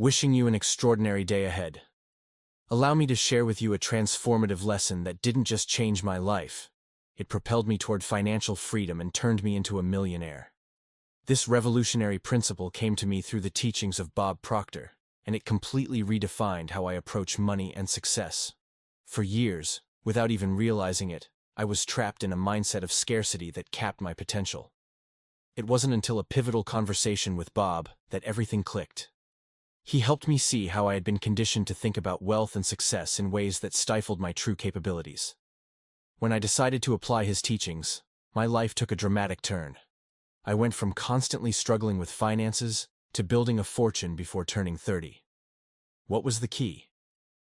wishing you an extraordinary day ahead. Allow me to share with you a transformative lesson that didn't just change my life. It propelled me toward financial freedom and turned me into a millionaire. This revolutionary principle came to me through the teachings of Bob Proctor, and it completely redefined how I approach money and success. For years, without even realizing it, I was trapped in a mindset of scarcity that capped my potential. It wasn't until a pivotal conversation with Bob that everything clicked. He helped me see how I had been conditioned to think about wealth and success in ways that stifled my true capabilities. When I decided to apply his teachings, my life took a dramatic turn. I went from constantly struggling with finances to building a fortune before turning 30. What was the key?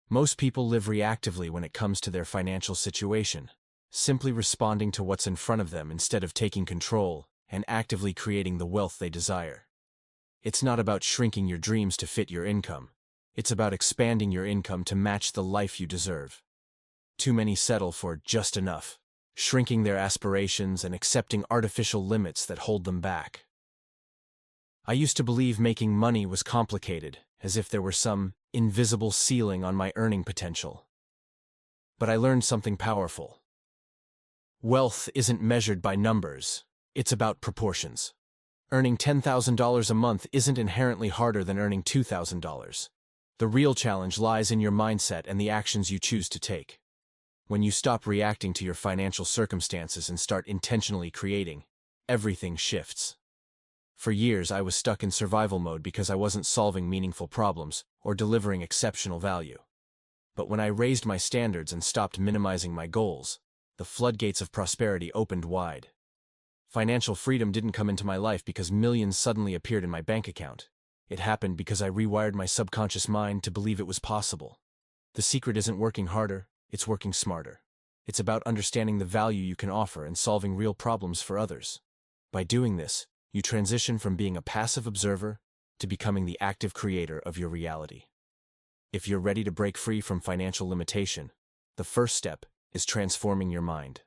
Most people live reactively when it comes to their financial situation, simply responding to what's in front of them instead of taking control and actively creating the wealth they desire. It's not about shrinking your dreams to fit your income. It's about expanding your income to match the life you deserve. Too many settle for just enough, shrinking their aspirations and accepting artificial limits that hold them back. I used to believe making money was complicated, as if there were some invisible ceiling on my earning potential. But I learned something powerful. Wealth isn't measured by numbers, it's about proportions. Earning $10,000 a month isn't inherently harder than earning $2,000. The real challenge lies in your mindset and the actions you choose to take. When you stop reacting to your financial circumstances and start intentionally creating, everything shifts. For years, I was stuck in survival mode because I wasn't solving meaningful problems or delivering exceptional value. But when I raised my standards and stopped minimizing my goals, the floodgates of prosperity opened wide. Financial freedom didn't come into my life because millions suddenly appeared in my bank account. It happened because I rewired my subconscious mind to believe it was possible. The secret isn't working harder, it's working smarter. It's about understanding the value you can offer and solving real problems for others. By doing this, you transition from being a passive observer to becoming the active creator of your reality. If you're ready to break free from financial limitation, the first step is transforming your mind.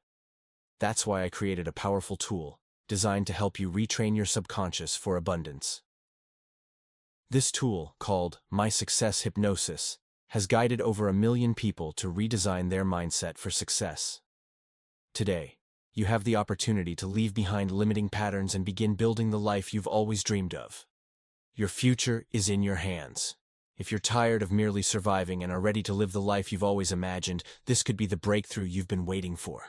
That's why I created a powerful tool designed to help you retrain your subconscious for abundance. This tool, called My Success Hypnosis, has guided over 1 million people to redesign their mindset for success. Today, you have the opportunity to leave behind limiting patterns and begin building the life you've always dreamed of. Your future is in your hands. If you're tired of merely surviving and are ready to live the life you've always imagined, this could be the breakthrough you've been waiting for.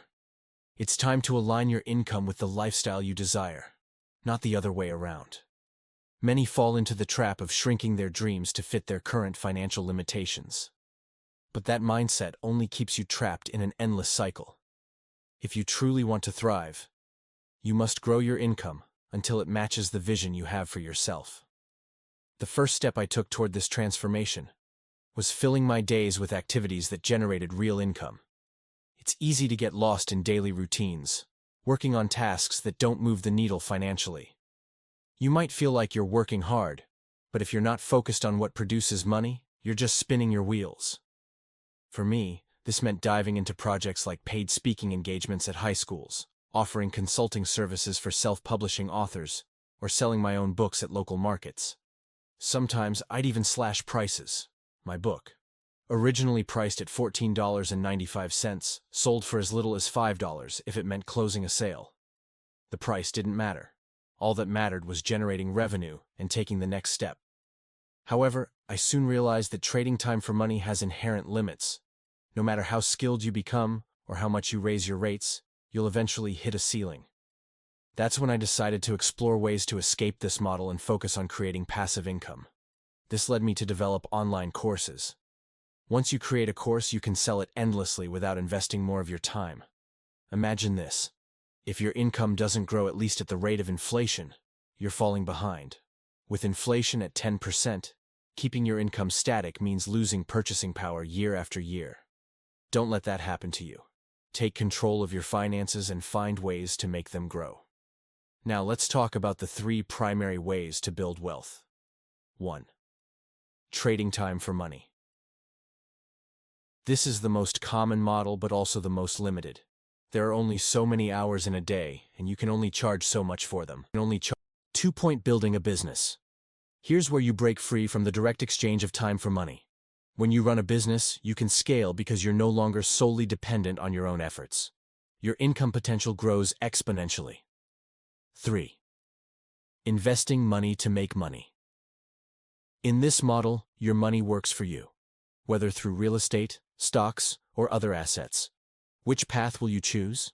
It's time to align your income with the lifestyle you desire, not the other way around. Many fall into the trap of shrinking their dreams to fit their current financial limitations. But that mindset only keeps you trapped in an endless cycle. If you truly want to thrive, you must grow your income until it matches the vision you have for yourself. The first step I took toward this transformation was filling my days with activities that generated real income. It's easy to get lost in daily routines, working on tasks that don't move the needle financially. You might feel like you're working hard, but if you're not focused on what produces money, you're just spinning your wheels. For me, this meant diving into projects like paid speaking engagements at high schools, offering consulting services for self-publishing authors, or selling my own books at local markets. Sometimes I'd even slash prices. My book, originally priced at $14.95, sold for as little as $5 if it meant closing a sale. The price didn't matter. All that mattered was generating revenue and taking the next step. However, I soon realized that trading time for money has inherent limits. No matter how skilled you become or how much you raise your rates, you'll eventually hit a ceiling. That's when I decided to explore ways to escape this model and focus on creating passive income. This led me to develop online courses. Once you create a course, you can sell it endlessly without investing more of your time. Imagine this. If your income doesn't grow at least at the rate of inflation, you're falling behind. With inflation at 10%, keeping your income static means losing purchasing power year after year. Don't let that happen to you. Take control of your finances and find ways to make them grow. Now let's talk about the 3 primary ways to build wealth. 1. Trading time for money. This is the most common model but also the most limited. There are only so many hours in a day, and you can only charge so much for them. 2. Building a business. Here's where you break free from the direct exchange of time for money. When you run a business, you can scale because you're no longer solely dependent on your own efforts. Your income potential grows exponentially. 3. Investing money to make money. In this model, your money works for you, whether through real estate, stocks, or other assets. Which path will you choose?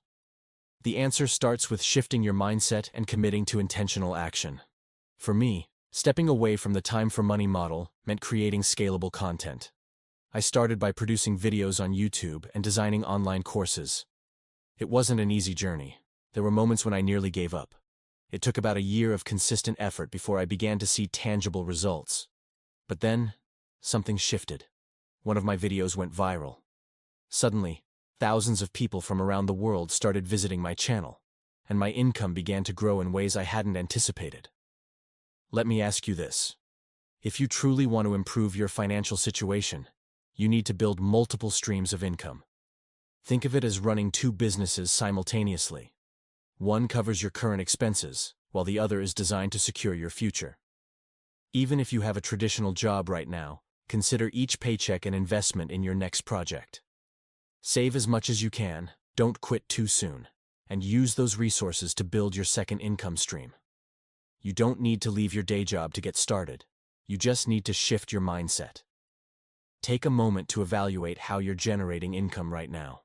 The answer starts with shifting your mindset and committing to intentional action. For me, stepping away from the time for money model meant creating scalable content. I started by producing videos on YouTube and designing online courses. It wasn't an easy journey. There were moments when I nearly gave up. It took about a year of consistent effort before I began to see tangible results. But then, something shifted. One of my videos went viral. Suddenly, thousands of people from around the world started visiting my channel, and my income began to grow in ways I hadn't anticipated. Let me ask you this. If you truly want to improve your financial situation, you need to build multiple streams of income. Think of it as running two businesses simultaneously. One covers your current expenses, while the other is designed to secure your future. Even if you have a traditional job right now, consider each paycheck an investment in your next project. Save as much as you can, don't quit too soon, and use those resources to build your second income stream. You don't need to leave your day job to get started. You just need to shift your mindset. Take a moment to evaluate how you're generating income right now.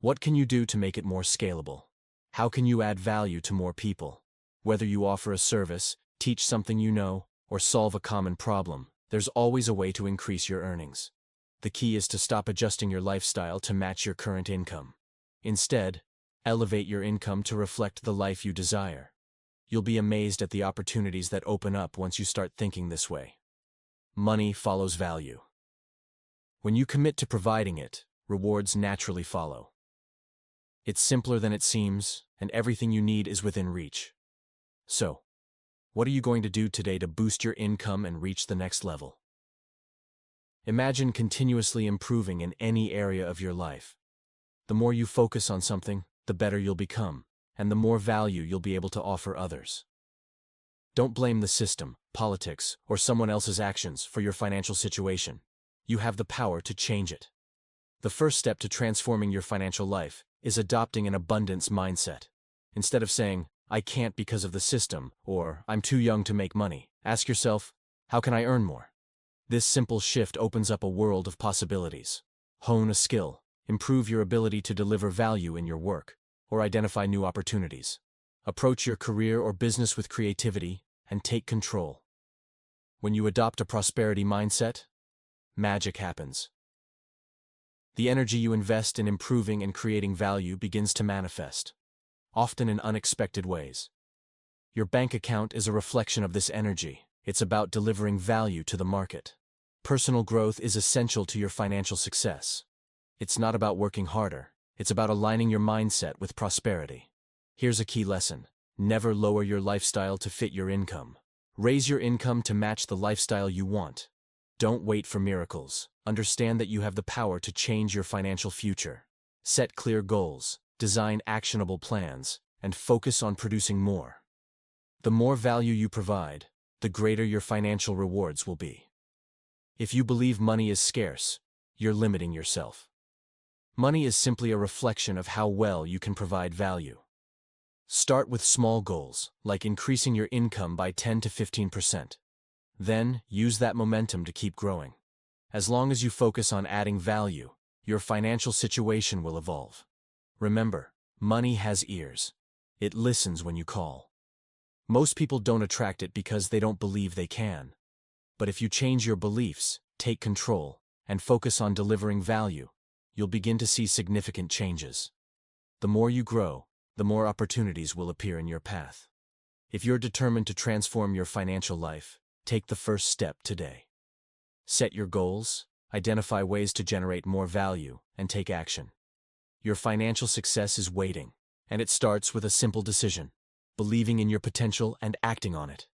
What can you do to make it more scalable? How can you add value to more people? Whether you offer a service, teach something you know, or solve a common problem, there's always a way to increase your earnings. The key is to stop adjusting your lifestyle to match your current income. Instead, elevate your income to reflect the life you desire. You'll be amazed at the opportunities that open up once you start thinking this way. Money follows value. When you commit to providing it, rewards naturally follow. It's simpler than it seems, and everything you need is within reach. So, what are you going to do today to boost your income and reach the next level? Imagine continuously improving in any area of your life. The more you focus on something, the better you'll become, and the more value you'll be able to offer others. Don't blame the system, politics, or someone else's actions for your financial situation. You have the power to change it. The first step to transforming your financial life is adopting an abundance mindset. Instead of saying, "I can't because of the system," or "I'm too young to make money," ask yourself, "How can I earn more?" This simple shift opens up a world of possibilities. Hone a skill, improve your ability to deliver value in your work, or identify new opportunities. Approach your career or business with creativity and take control. When you adopt a prosperity mindset, magic happens. The energy you invest in improving and creating value begins to manifest, often in unexpected ways. Your bank account is a reflection of this energy. It's about delivering value to the market. Personal growth is essential to your financial success. It's not about working harder. It's about aligning your mindset with prosperity. Here's a key lesson. Never lower your lifestyle to fit your income. Raise your income to match the lifestyle you want. Don't wait for miracles. Understand that you have the power to change your financial future. Set clear goals, design actionable plans, and focus on producing more. The more value you provide, the greater your financial rewards will be. If you believe money is scarce, you're limiting yourself. Money is simply a reflection of how well you can provide value. Start with small goals, like increasing your income by 10 to 15%. Then, use that momentum to keep growing. As long as you focus on adding value, your financial situation will evolve. Remember, money has ears. It listens when you call. Most people don't attract it because they don't believe they can. But if you change your beliefs, take control, and focus on delivering value, you'll begin to see significant changes. The more you grow, the more opportunities will appear in your path. If you're determined to transform your financial life, take the first step today. Set your goals, identify ways to generate more value, and take action. Your financial success is waiting, and it starts with a simple decision: believing in your potential and acting on it.